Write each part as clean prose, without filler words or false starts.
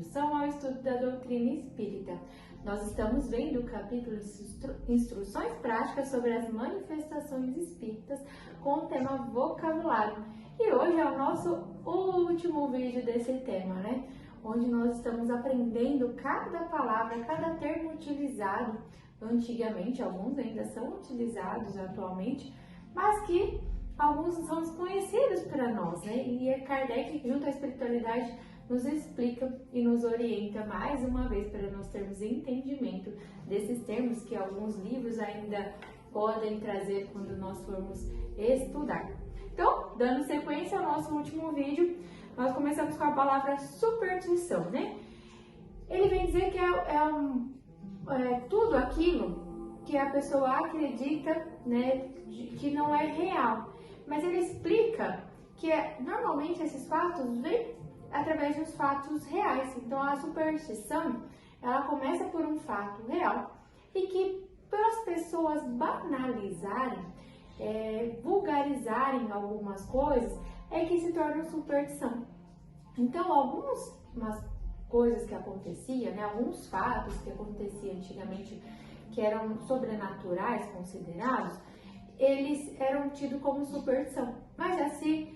introdução ao estudo da doutrina espírita. Nós estamos vendo o capítulo Instruções Práticas sobre as Manifestações Espíritas com o tema vocabulário. E hoje é o nosso último vídeo desse tema, né? Onde nós estamos aprendendo cada palavra, cada termo utilizado antigamente, alguns ainda são utilizados atualmente, mas que alguns são desconhecidos para nós, né? E Kardec, junto à espiritualidade, nos explica e nos orienta mais uma vez para nós termos entendimento desses termos que alguns livros ainda podem trazer quando nós formos estudar. Então, dando sequência ao nosso último vídeo, nós começamos com a palavra superstição, né? Ele vem dizer que é tudo aquilo que a pessoa acredita, né, que não é real. Mas ele explica que normalmente esses fatos vêm através dos fatos reais. Então a superstição, ela começa por um fato real e que para as pessoas banalizarem, vulgarizarem algumas coisas, é que se torna superstição. Então algumas coisas que aconteciam, né, alguns fatos que aconteciam antigamente que eram sobrenaturais considerados, eles eram tidos como superstição. Mas assim,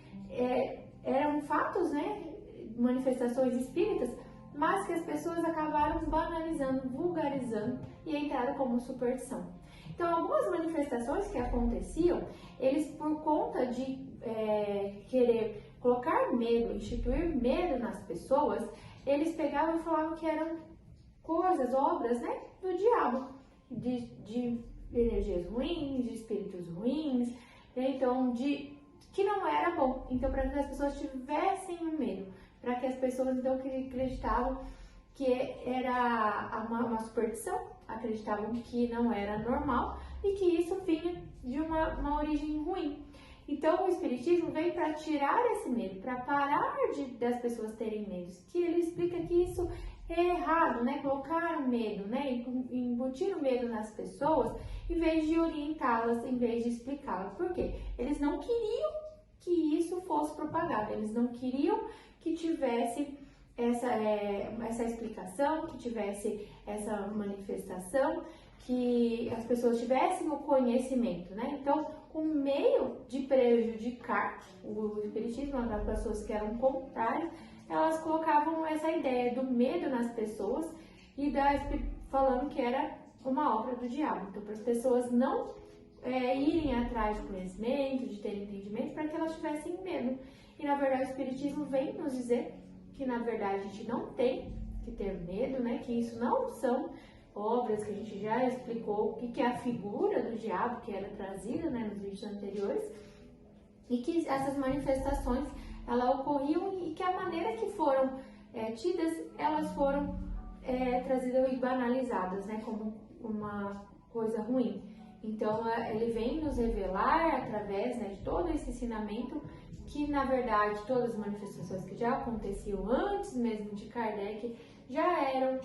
eram fatos, né, manifestações espíritas, mas que as pessoas acabaram banalizando, vulgarizando e entraram como superstição. Então, algumas manifestações que aconteciam, eles por conta de querer colocar medo, instituir medo nas pessoas, eles pegavam e falavam que eram coisas, obras, né, do diabo, de energias ruins, de espíritos ruins, né? Então, que não era bom. Então, para que as pessoas tivessem um medo, para que as pessoas então acreditavam que era uma superstição, acreditavam que não era normal e que isso vinha de uma origem ruim. Então, o Espiritismo veio para tirar esse medo, para parar das pessoas terem medo, que ele explica que isso é errado, né? Colocar o medo, né? Embutir o medo nas pessoas, em vez de orientá-las, em vez de explicá-las. Por quê? Eles não queriam que isso fosse propagado, eles não queriam que tivesse essa explicação, que tivesse essa manifestação, que as pessoas tivessem o conhecimento, né? Então, o meio de prejudicar o Espiritismo, as pessoas que eram contrárias, elas colocavam essa ideia do medo nas pessoas e falando que era uma obra do diabo. Então, para as pessoas não irem atrás de conhecimento, de ter entendimento, para que elas tivessem medo. E, na verdade, o Espiritismo vem nos dizer que, na verdade, a gente não tem que ter medo, né? Que isso não são obras, que a gente já explicou o que é a figura do diabo que era trazida, né, nos vídeos anteriores, e que essas manifestações elas ocorriam e que a maneira que foram tidas, elas foram trazidas e banalizadas, né, como uma coisa ruim. Então, ele vem nos revelar, através, né, de todo esse ensinamento, que, na verdade, todas as manifestações que já aconteciam antes mesmo de Kardec já eram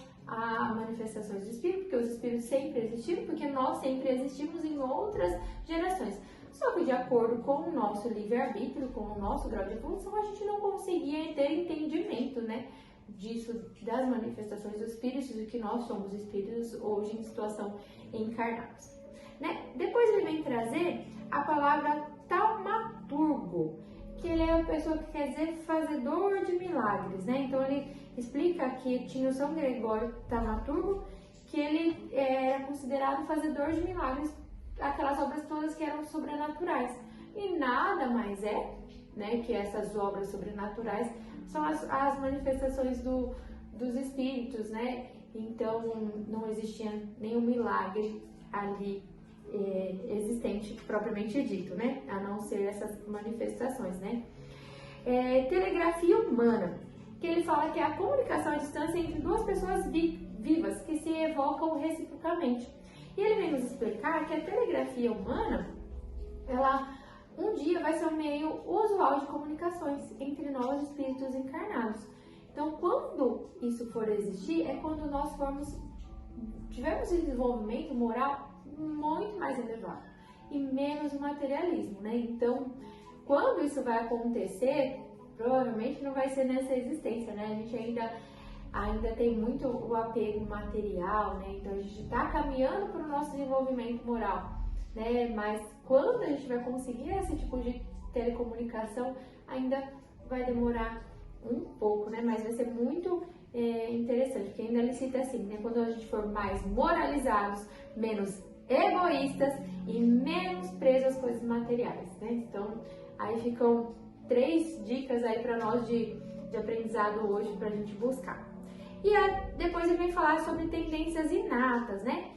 manifestações do Espírito, porque os Espíritos sempre existiram, porque nós sempre existimos em outras gerações. Só que, de acordo com o nosso livre-arbítrio, com o nosso grau de evolução, a gente não conseguia ter entendimento, né, disso, das manifestações dos Espíritos, do que nós somos Espíritos hoje em situação encarnados. Né? Depois ele vem trazer a palavra taumaturgo, que ele é a pessoa que quer dizer fazedor de milagres, né? Então ele explica que tinha o São Gregório Taumaturgo, que ele era considerado fazedor de milagres, aquelas obras todas que eram sobrenaturais. E nada mais né, que essas obras sobrenaturais são as manifestações dos espíritos, né? Então não existia nenhum milagre ali existente propriamente dito, né? A não ser essas manifestações, né? Telegrafia humana, que ele fala que é a comunicação à distância entre duas pessoas vivas que se evocam reciprocamente. E ele vem nos explicar que a telegrafia humana, ela um dia vai ser um meio usual de comunicações entre nós espíritos encarnados. Então, quando isso for existir, é quando nós tivermos um desenvolvimento moral muito mais elevado e menos materialismo, né? Então, quando isso vai acontecer, provavelmente não vai ser nessa existência, né? A gente ainda ainda tem muito o apego material, né? Então a gente está caminhando para o nosso desenvolvimento moral, né? Mas quando a gente vai conseguir esse tipo de telecomunicação, ainda vai demorar um pouco, né? Mas vai ser muito interessante, porque ainda ele cita assim, né? Quando a gente for mais moralizados, menos egoístas e menos presos às coisas materiais, né? Então, aí ficam 3 dicas aí para nós de aprendizado hoje para a gente buscar. E depois ele vem falar sobre tendências inatas, né?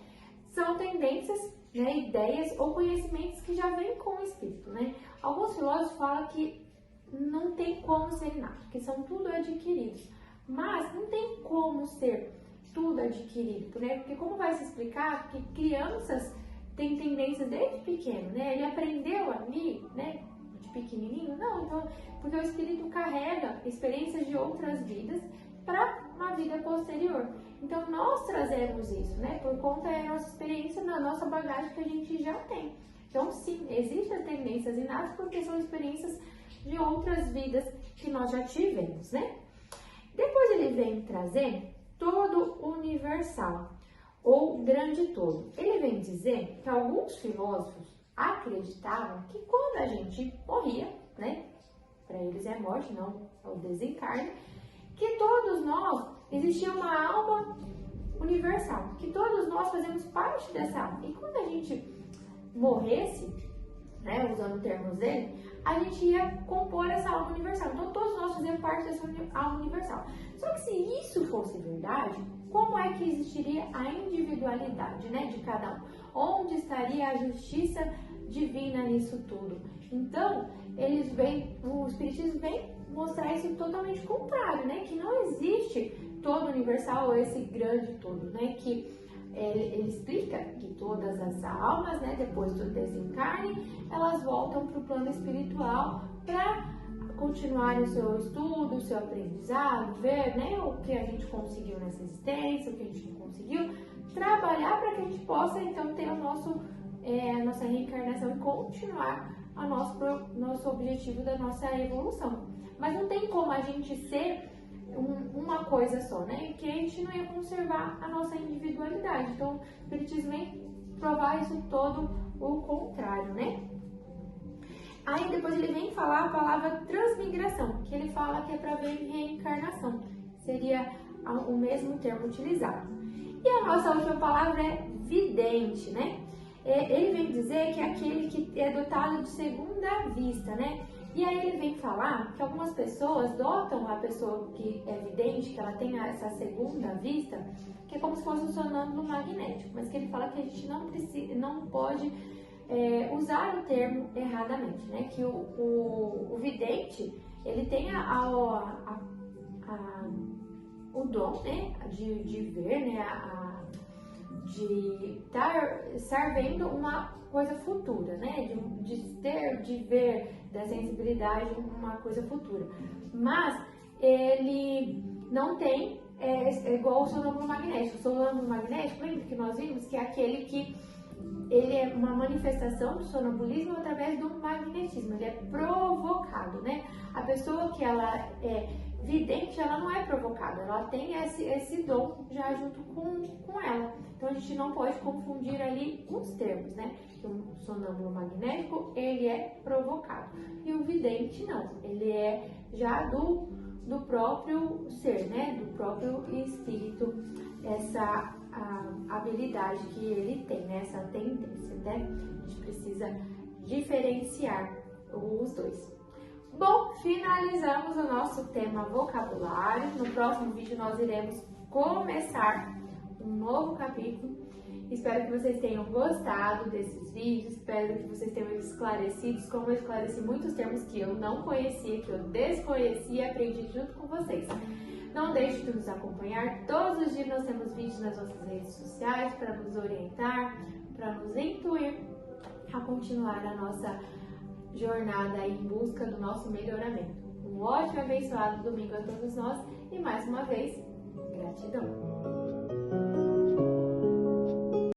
São tendências, né, ideias ou conhecimentos que já vêm com o espírito, né? Alguns filósofos falam que não tem como ser inato, que são tudo adquiridos. Mas não tem como ser tudo adquirido, né? Porque como vai se explicar que crianças têm tendências desde pequeno, né? Ele aprendeu ali, né, de pequenininho? Não, então, porque o espírito carrega experiências de outras vidas para uma vida posterior. Então, nós trazemos isso, né? Por conta da nossa experiência, da nossa bagagem que a gente já tem. Então, sim, existem as tendências inatas porque são experiências de outras vidas que nós já tivemos, né? Depois ele vem trazer todo universal, ou grande todo. Ele vem dizer que alguns filósofos acreditavam que quando a gente morria, né? Para eles é morte, não é o desencarne, que todos nós, existia uma alma universal, que todos nós fazemos parte dessa alma. E quando a gente morresse, né, usando termos dele, a gente ia compor essa alma universal. Então todos nós fazemos parte dessa alma universal. Só que se isso fosse verdade, como é que existiria a individualidade, né, de cada um? Onde estaria a justiça divina nisso tudo? Então, o Espiritismo vem mostrar isso totalmente contrário, né? Que não existe todo universal ou esse grande todo, né? Que ele explica que todas as almas, né, depois do desencarne, elas voltam para o plano espiritual para continuar o seu estudo, o seu aprendizado, ver, né, o que a gente conseguiu nessa existência, o que a gente não conseguiu, trabalhar para que a gente possa então ter a nossa reencarnação e continuar nosso objetivo da nossa evolução. Mas não tem como a gente ser uma coisa só, né? Que a gente não ia conservar a nossa individualidade. Então, o Espiritismo vem provar isso todo o contrário, né? Aí depois ele vem falar a palavra transmigração, que ele fala que é para ver reencarnação. Seria o mesmo termo utilizado. E a nossa última palavra é vidente, né? Ele vem dizer que é aquele que é dotado de segunda vista, né? E aí ele vem falar que algumas pessoas dotam a pessoa que é vidente, que ela tem essa segunda vista, que é como se fosse um sonâmbulo magnético, mas que ele fala que a gente não pode usar o termo erradamente, né? Que o vidente, ele tem o dom, né, de ver, né, de estar vendo uma coisa futura, né, de ver da sensibilidade uma coisa futura, mas ele não tem, igual o sonâmbulo magnético. O sonâmbulo magnético, lembra que nós vimos que é aquele que ele é uma manifestação do sonambulismo através do magnetismo, ele é provocado, né? A pessoa que ela é vidente, ela não é provocada, ela tem esse dom já junto com ela. Então a gente não pode confundir ali os termos, né? Que o sonâmbulo magnético, ele é provocado, e o vidente não, ele é já do próprio ser, né? Do próprio espírito, essa habilidade que ele tem, né? Essa tendência, né? A gente precisa diferenciar os dois. Bom, finalizamos o nosso tema vocabulário. No próximo vídeo nós iremos começar um novo capítulo. Espero que vocês tenham gostado desses vídeos, espero que vocês tenham esclarecido, como eu esclareci muitos termos que eu não conhecia, que eu desconhecia e aprendi junto com vocês. Não deixe de nos acompanhar, todos os dias nós temos vídeos nas nossas redes sociais para nos orientar, para nos intuir a continuar a nossa jornada em busca do nosso melhoramento. Um ótimo e abençoado domingo a todos nós e mais uma vez, gratidão!